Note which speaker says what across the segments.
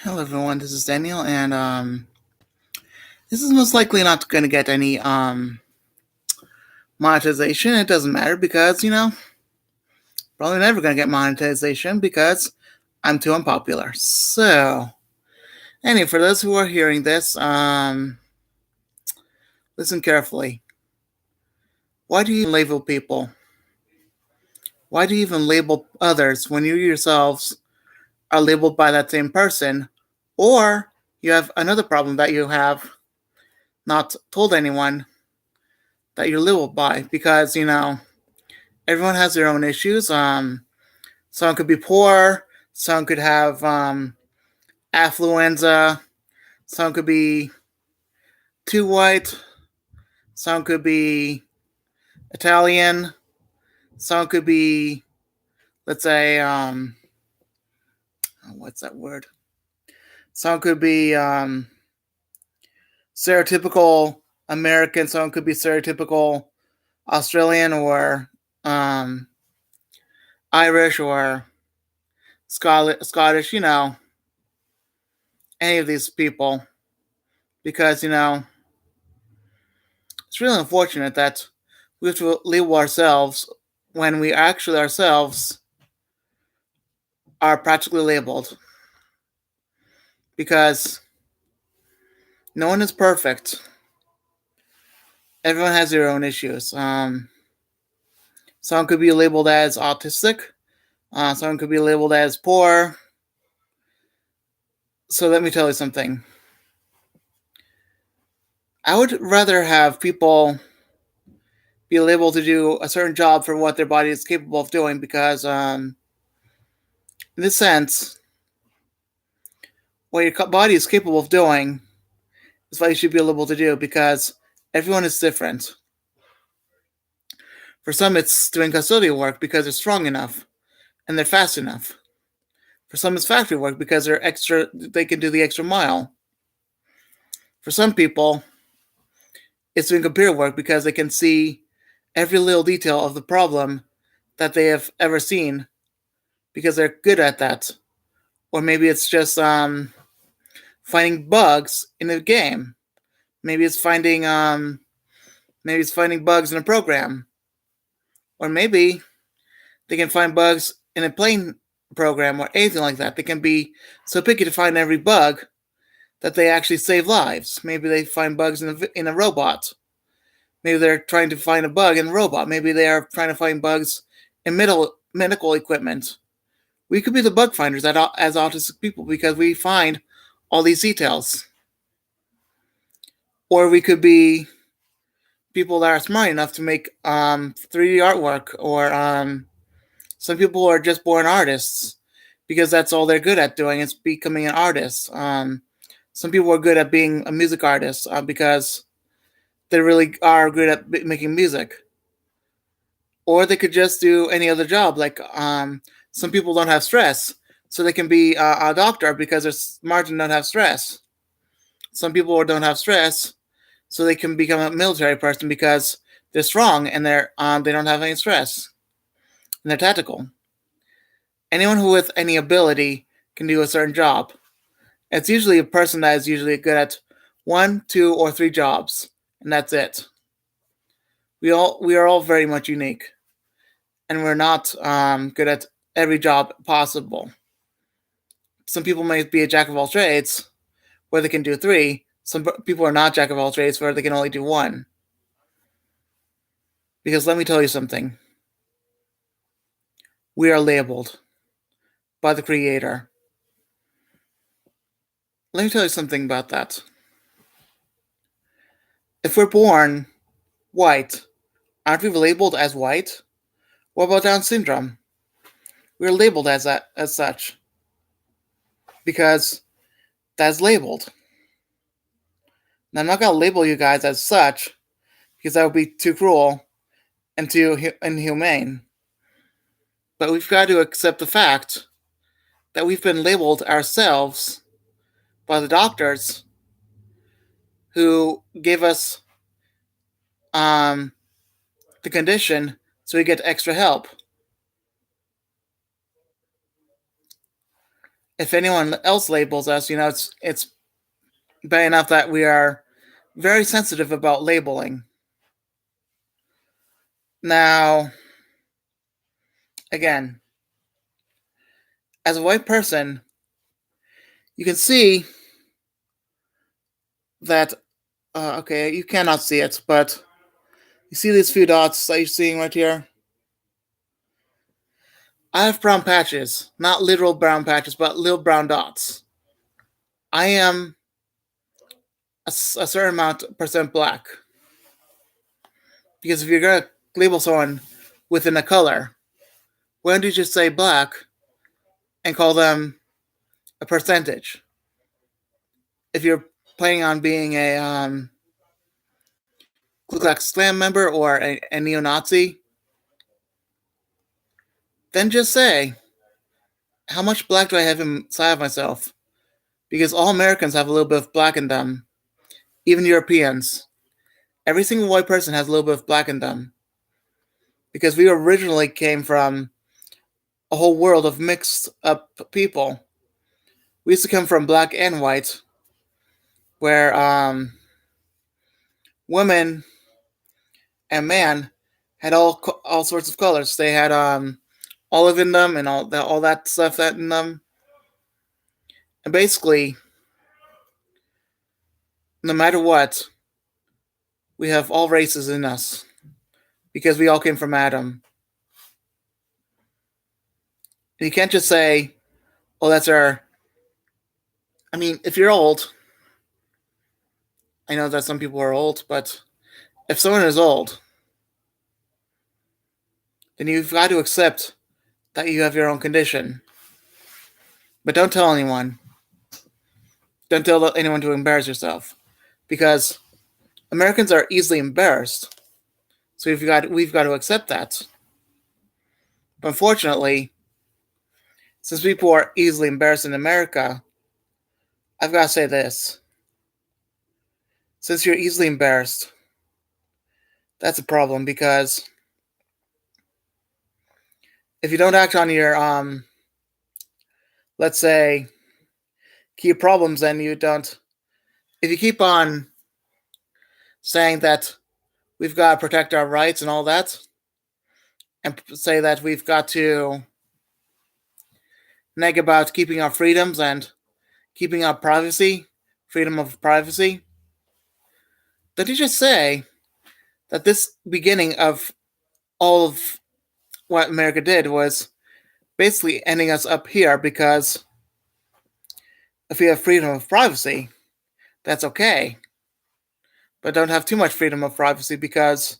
Speaker 1: Hello everyone, this is Daniel, and this is most likely not going to get any monetization. It doesn't matter because probably never going to get monetization because I'm too unpopular. So, anyway, for those who are hearing this, listen carefully. Why do you label people? Why do you even label others when you yourselves are labeled by that same person, or you have another problem that you have not told anyone that you're labeled by? Because everyone has their own issues. Someone could be poor. Someone could have affluenza. Someone could be too white. Someone could be Italian. Someone could be, let's say, what's that word? Someone could be stereotypical American. Someone could be stereotypical Australian or um, Irish or Scottish. Any of these people, because it's really unfortunate that we have to label ourselves when we actually ourselves are practically labeled, because no one is perfect. Everyone has their own issues. Someone could be labeled as autistic. Someone could be labeled as poor. So let me tell you something. I would rather have people be able to do a certain job for what their body is capable of doing, because in this sense, what your body is capable of doing is what you should be able to do, because everyone is different. For some, it's doing custodial work because they're strong enough and they're fast enough. For some, it's factory work because they can do the extra mile. For some people, it's doing computer work because they can see every little detail of the problem that they have ever seen because they're good at that. Or maybe it's just finding bugs in a game. Maybe it's finding bugs in a program. Or maybe they can find bugs in a plane program or anything like that. They can be so picky to find every bug that they actually save lives. Maybe they find bugs in a robot. Maybe they're trying to find a bug in a robot. Maybe they are trying to find bugs in medical equipment. We could be the bug finders as autistic people because we find all these details. Or we could be people that are smart enough to make 3D artwork, or some people are just born artists because that's all they're good at doing is becoming an artist. Some people are good at being a music artist because they really are good at making music. Or they could just do any other job. Like some people don't have stress, so they can be a doctor because they're smart and don't have stress. Some people don't have stress, so they can become a military person because they're strong and they don't have any stress and they're tactical. Anyone who with any ability can do a certain job. It's usually a person that is usually good at 1, 2, or 3 jobs, and that's it. We are all very much unique, and we're not good at every job possible. Some people might be a jack of all trades, where they can do 3. Some people are not jack of all trades, where they can only do 1. Because let me tell you something. We are labeled by the Creator. Let me tell you something about that. If we're born white, aren't we labeled as white? What about Down syndrome? We're labeled as such because that's labeled. Now, I'm not gonna label you guys as such because that would be too cruel and too inhumane. But we've got to accept the fact that we've been labeled ourselves by the doctors who gave us the condition so we get extra help. if anyone else labels us, it's bad enough that we are very sensitive about labeling. Now, again, as a white person, you can see that, okay, you cannot see it, but you see these few dots that you're seeing right here? I have brown patches, not literal brown patches, but little brown dots. I am a certain amount percent black. Because if you're going to label someone within a color, why don't you just say black and call them a percentage? If you're planning on being a Ku Klux Klan member or a neo-Nazi, then just say, how much black do I have inside of myself? Because all Americans have a little bit of black in them, even Europeans. Every single white person has a little bit of black in them. Because we originally came from a whole world of mixed up people. We used to come from black and white, where women and man had all sorts of colors. They had olive in them and all that stuff that in them. And basically, no matter what, we have all races in us because we all came from Adam. And you can't just say, "Oh, that's our." I mean, if you're old, I know that some people are old, but if someone is old, then you've got to accept that you have your own condition. But don't tell anyone. Don't tell anyone to embarrass yourself, because Americans are easily embarrassed. So we've got to accept that. But unfortunately, since people are easily embarrassed in America, I've got to say this. Since you're easily embarrassed, that's a problem, because if you don't act on your let's say key problems, then you don't. If you keep on saying that we've got to protect our rights and all that, and say that we've got to nag about keeping our freedoms and keeping our privacy, freedom of privacy, did you just say that this beginning of all of what America did was basically ending us up here? Because if we have freedom of privacy, that's okay. But don't have too much freedom of privacy, because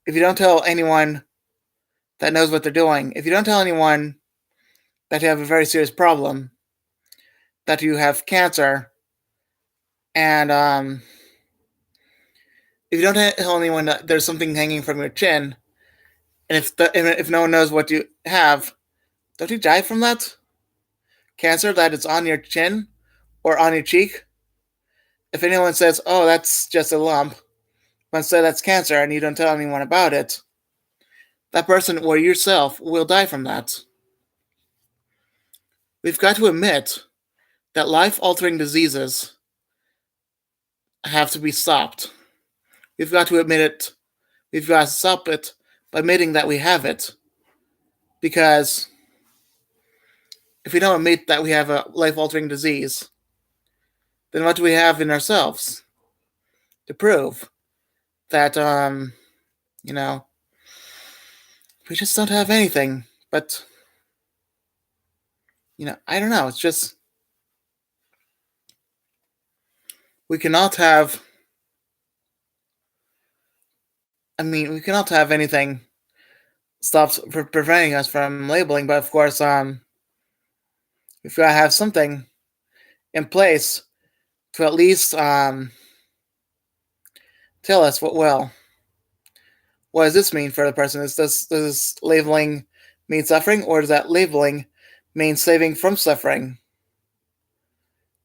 Speaker 1: if you don't tell anyone that knows what they're doing, if you don't tell anyone that you have a very serious problem, that you have cancer, and if you don't tell anyone that there's something hanging from your chin, and if no one knows what you have, don't you die from that cancer that is on your chin or on your cheek? If anyone says, "Oh, that's just a lump," but instead that's cancer, and you don't tell anyone about it, that person or yourself will die from that. We've got to admit that life-altering diseases have to be stopped. We've got to admit it. We've got to stop it by admitting that we have it. Because if we don't admit that we have a life-altering disease, then what do we have in ourselves to prove that, we just don't have anything? But, I don't know. It's just, we cannot have, we cannot have anything stops preventing us from labeling, but of course, we've got to have something in place to at least tell us what does this mean for the person? Does this labeling mean suffering, or does that labeling mean saving from suffering?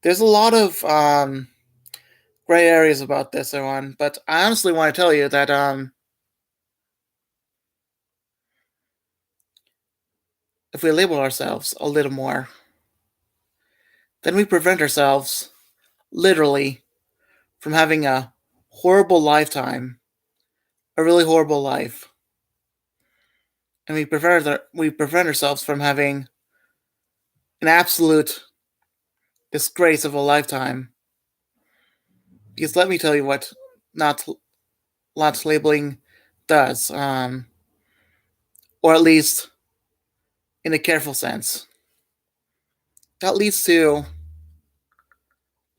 Speaker 1: There's a lot of gray areas about this, everyone, but I honestly want to tell you that if we label ourselves a little more, then we prevent ourselves, literally, from having a horrible lifetime, a really horrible life. And we prevent ourselves from having an absolute disgrace of a lifetime. Because let me tell you what not lots labeling does, or at least in a careful sense. That leads to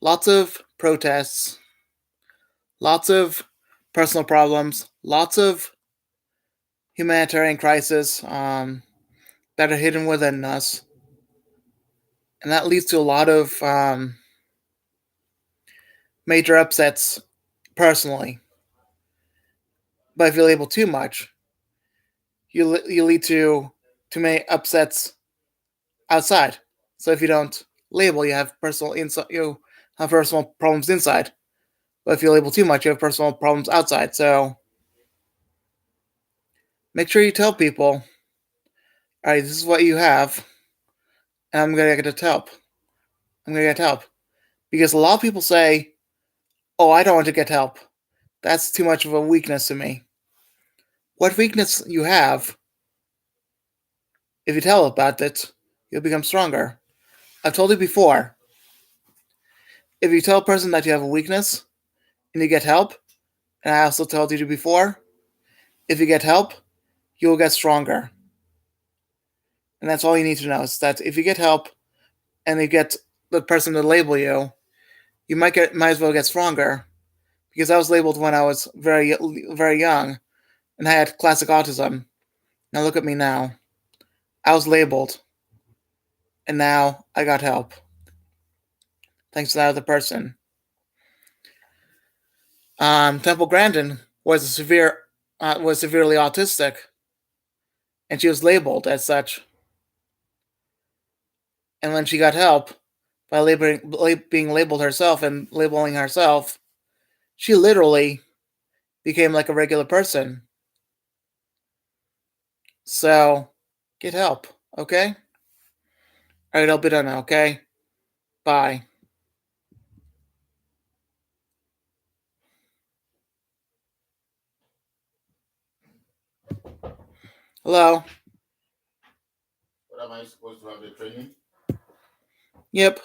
Speaker 1: lots of protests, lots of personal problems, lots of humanitarian crises that are hidden within us. And that leads to a lot of major upsets personally. But if you label too much, you lead to many upsets outside. So if you don't label, you have personal problems inside. But if you label too much, you have personal problems outside. So make sure you tell people, all right, this is what you have, and I'm gonna get help. I'm gonna get help because a lot of people say, "Oh, I don't want to get help. That's too much of a weakness to me." What weakness you have, if you tell about it, you'll become stronger. I've told you before. If you tell a person that you have a weakness and you get help, and I also told you before, if you get help, you will get stronger. And that's all you need to know is that if you get help and you get the person to label you, you might as well get stronger. Because I was labeled when I was very young, and I had classic autism. Now look at me now. I was labeled, and now I got help thanks to that other person. Temple Grandin was severely autistic, and she was labeled as such. And when she got help by being labeled herself and labeling herself, she literally became like a regular person. So, get help, okay? Alright, I'll be done now, okay? Bye. Hello? What am I supposed to have the training? Yep.